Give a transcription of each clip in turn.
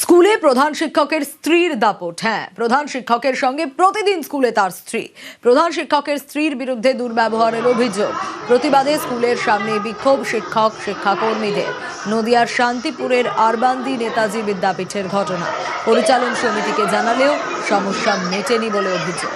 স্কুলে প্রধান শিক্ষকের স্ত্রীর দাপট। হ্যাঁ, প্রধান শিক্ষকের সঙ্গে প্রতিদিন স্কুলে তার স্ত্রী। প্রধান শিক্ষকের স্ত্রীর বিরুদ্ধে দুর্ব্যবহারের অভিযোগ। প্রতিবাদে স্কুলের সামনে বিক্ষোভ শিক্ষক শিক্ষাকর্মীদের। নদিয়ার শান্তিপুরের আরবান্দি নেতাজি বিদ্যাপীঠের ঘটনা। পরিচালন সমিতিকে জানালেও সমস্যা মেটেনি বলে অভিযোগ।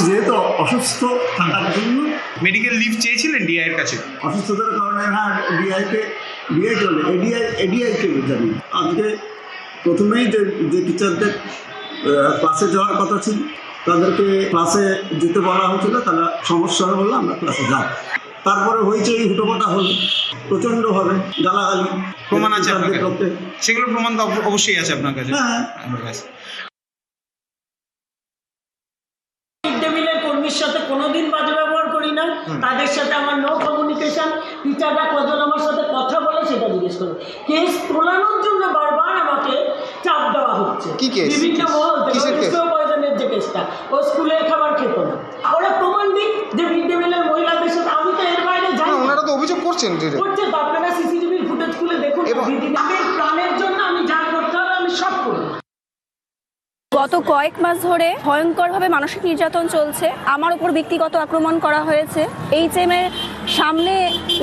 যেহেতু অসুস্থ থাকার জন্য মেডিকেল লিভ চেয়েছিলেন ডিআই এর কাছে। অসুস্থতার কারণে হ্যাঁ এডিআইকে জানি। আজকে প্রথমেই যে টিচারদের ক্লাসে যাওয়ার কথা ছিল তাদেরকে ক্লাসে যেতে বলা হয়েছিল, তারা সমস্যা হলে আমরা ক্লাসে যাই। তারপরে হয়েছে এই হুটোপাটা হল প্রচণ্ডভাবে গালাগালি। প্রমাণ আছে আপনার কাছে? সেগুলো প্রমাণ তো অবশ্যই আছে আপনার কাছে। হ্যাঁ, আমার কাছে কর্মীর সাথে কোনোদিন বাজে ব্যবহার করি না, তাদের সাথে আমার নো কমিউনিকেশন। টিচাররা কজন আমার সাথে কথা বলে সেটা জিজ্ঞেস করো। কেস তোলানোর জন্য বারবার আমাকে চাপ দেওয়া হচ্ছে। কি কেস? বিভিন্ন মহল থেকে পয়জনের যে কেসটা, ও স্কুলের খাবার খেত না। ওরা প্রমাণ দিক যে মিড ডে মিলের মহিলাদের সাথে। আমি তো এর বাইরে যাই না। ওনারা তো অভিযোগ করছেন করছে তো, আপনারা সিসিটিভির ফুটেজ খুলে দেখুন। আমি প্রাণের জন্য আমি যা করতে হবে আমি সব করব। গত কয়েক মাস ধরে ভয়ঙ্করভাবে মানসিক নির্যাতন চলছে। আমার উপর ব্যক্তিগত আক্রমণ করা হয়েছে। HM এর সামনে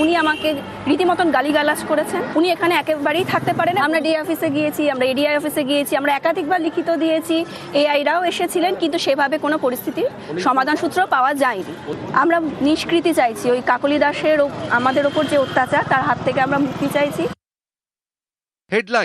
উনি আমাকে রীতিমতন গালিগালাজ করেছেন। উনি এখানে একেবারেই থাকতে পারেন। আমরা ডিএ অফিসে গিয়েছি, আমরা এডিআই অফিসে গিয়েছি, আমরা একাধিকবার লিখিত দিয়েছি। এআইরাও এসেছিলেন, কিন্তু সেভাবে কোনো পরিস্থিতির সমাধান সূত্র পাওয়া যায়নি। আমরা নিষ্কৃতি চাইছি। ওই কাকলি দাসের আমাদের ওপর যে অত্যাচার, তার হাত থেকে আমরা মুক্তি চাইছি। হেডলাইন।